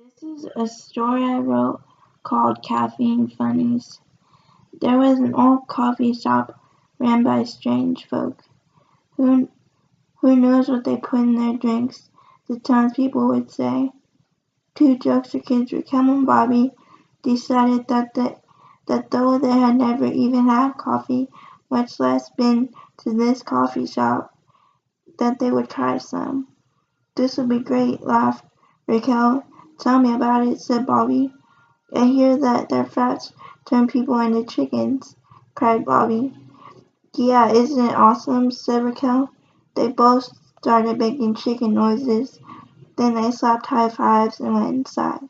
This is a story I wrote called Caffeine Funnies. There was an old coffee shop ran by strange folk. Who who knows what they put in their drinks, the townspeople would say. Two jokester kids, Raquel and Bobby, decided that though they had never even had coffee, much less been to this coffee shop, that they would try some. This would be great, laughed Raquel. Tell me about it, said Bobby. I hear that their frats turn people into chickens, cried Bobby. Yeah, isn't it awesome, said Raquel. They both started making chicken noises. Then they slapped high fives and went inside.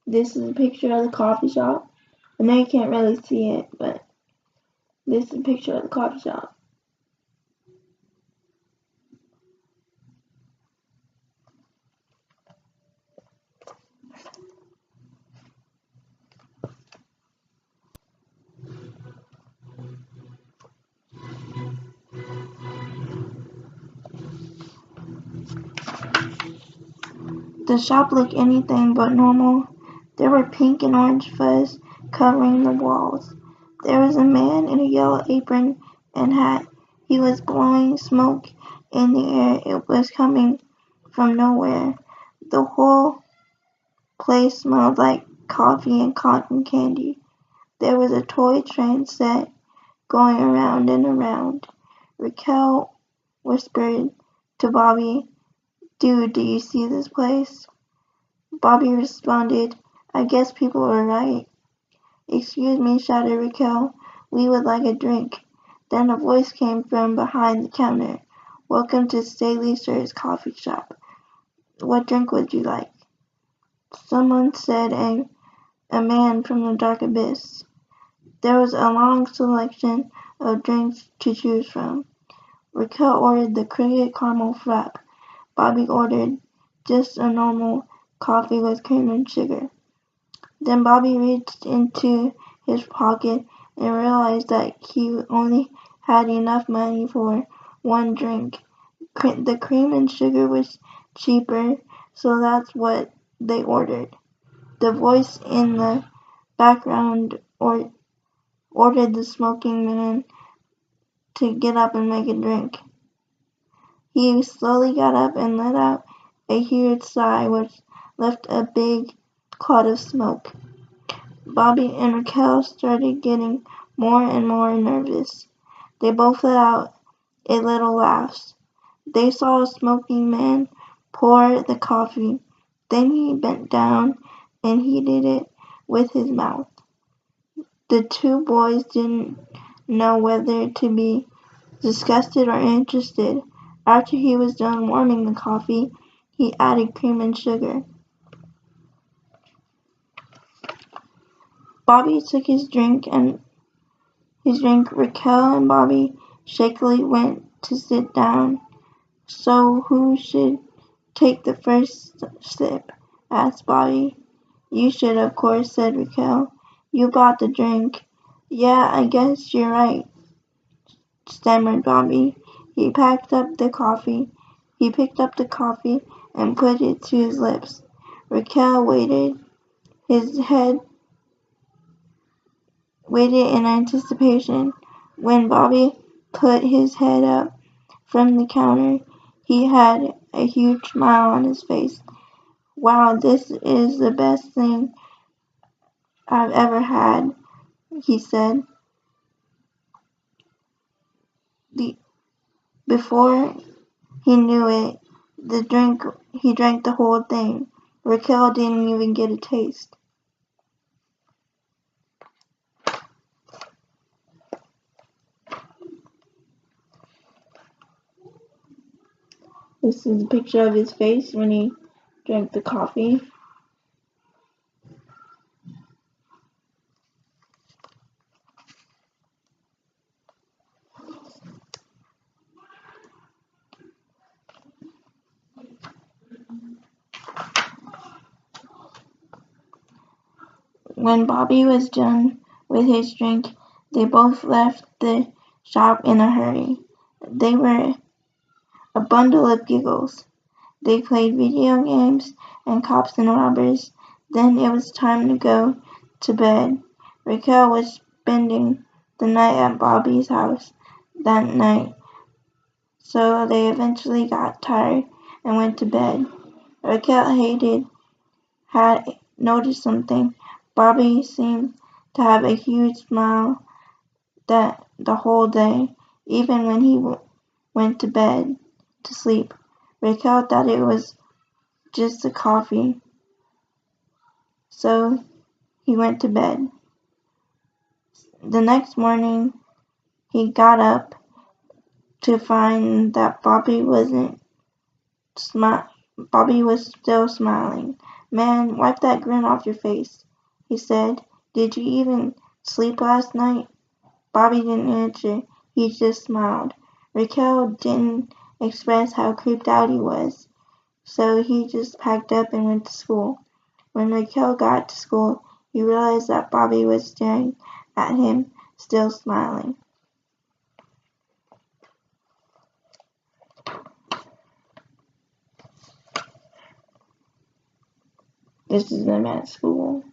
This is a picture of the coffee shop. I know you can't really see it, but this is a picture of the coffee shop. The shop looked anything but normal. There were pink and orange fuzz covering the walls. There was a man in a yellow apron and hat. He was blowing smoke in the air. It was coming from nowhere. The whole place smelled like coffee and cotton candy. There was a toy train set going around and around. Raquel whispered to Bobby, Dude, do you see this place? Bobby responded, I guess people were right. Excuse me, shouted Raquel. We would like a drink. Then a voice came from behind the counter. Welcome to Staley Sir's coffee shop. What drink would you like? Someone said a man from the dark abyss. There was a long selection of drinks to choose from. Raquel ordered the cricket caramel frap. Bobby ordered just a normal coffee with cream and sugar. Then Bobby reached into his pocket and realized that he only had enough money for one drink. The cream and sugar was cheaper, so that's what they ordered. The voice in the background ordered the smoking man to get up and make a drink. He slowly got up and let out a huge sigh which left a big cloud of smoke. Bobby and Raquel started getting more and more nervous. They both let out a little laugh. They saw a smoking man pour the coffee. Then he bent down and heated it with his mouth. The two boys didn't know whether to be disgusted or interested. After he was done warming the coffee, he added cream and sugar. Bobby took his drink. Raquel and Bobby shakily went to sit down. So who should take the first sip? Asked Bobby. You should, of course, said Raquel. You bought the drink. Yeah, I guess you're right, stammered Bobby. He picked up the coffee and put it to his lips. Raquel waited in anticipation. When Bobby put his head up from the counter, he had a huge smile on his face. Wow, this is the best thing I've ever had, he said. Before he knew it, he drank the whole thing. Raquel didn't even get a taste. This is a picture of his face when he drank the coffee. When Bobby was done with his drink, they both left the shop in a hurry. They were a bundle of giggles. They played video games and cops and robbers. Then it was time to go to bed. Raquel was spending the night at Bobby's house that night, so they eventually got tired and went to bed. Raquel had noticed something. Bobby seemed to have a huge smile that the whole day, even when he went to bed to sleep. Raquel thought it was just the coffee, so he went to bed. The next morning, he got up to find that Bobby was still smiling. "Man, wipe that grin off your face," he said. "Did you even sleep last night?" Bobby didn't answer. He just smiled. Raquel didn't express how creeped out he was, so he just packed up and went to school. When Raquel got to school, he realized that Bobby was staring at him, still smiling. This is them at school.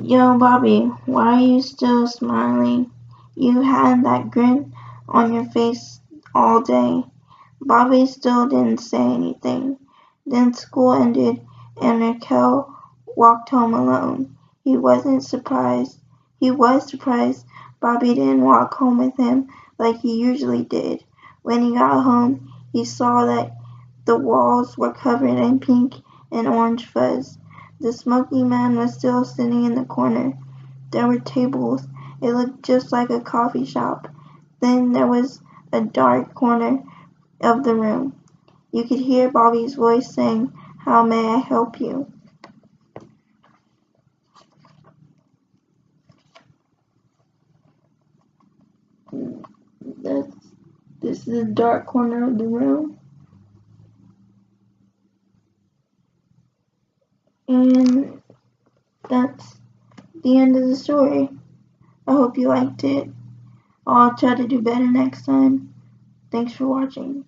"Yo, Bobby, why are you still smiling? You had that grin on your face all day." Bobby still didn't say anything. Then school ended and Raquel walked home alone. He was surprised Bobby didn't walk home with him like he usually did. When he got home, he saw that the walls were covered in pink and orange fuzz. The smoky man was still sitting in the corner. There were tables. It looked just like a coffee shop. Then there was a dark corner of the room. You could hear Bobby's voice saying, "How may I help you?" This is the dark corner of the room. And that's the end of the story. I hope you liked it. I'll try to do better next time. Thanks for watching.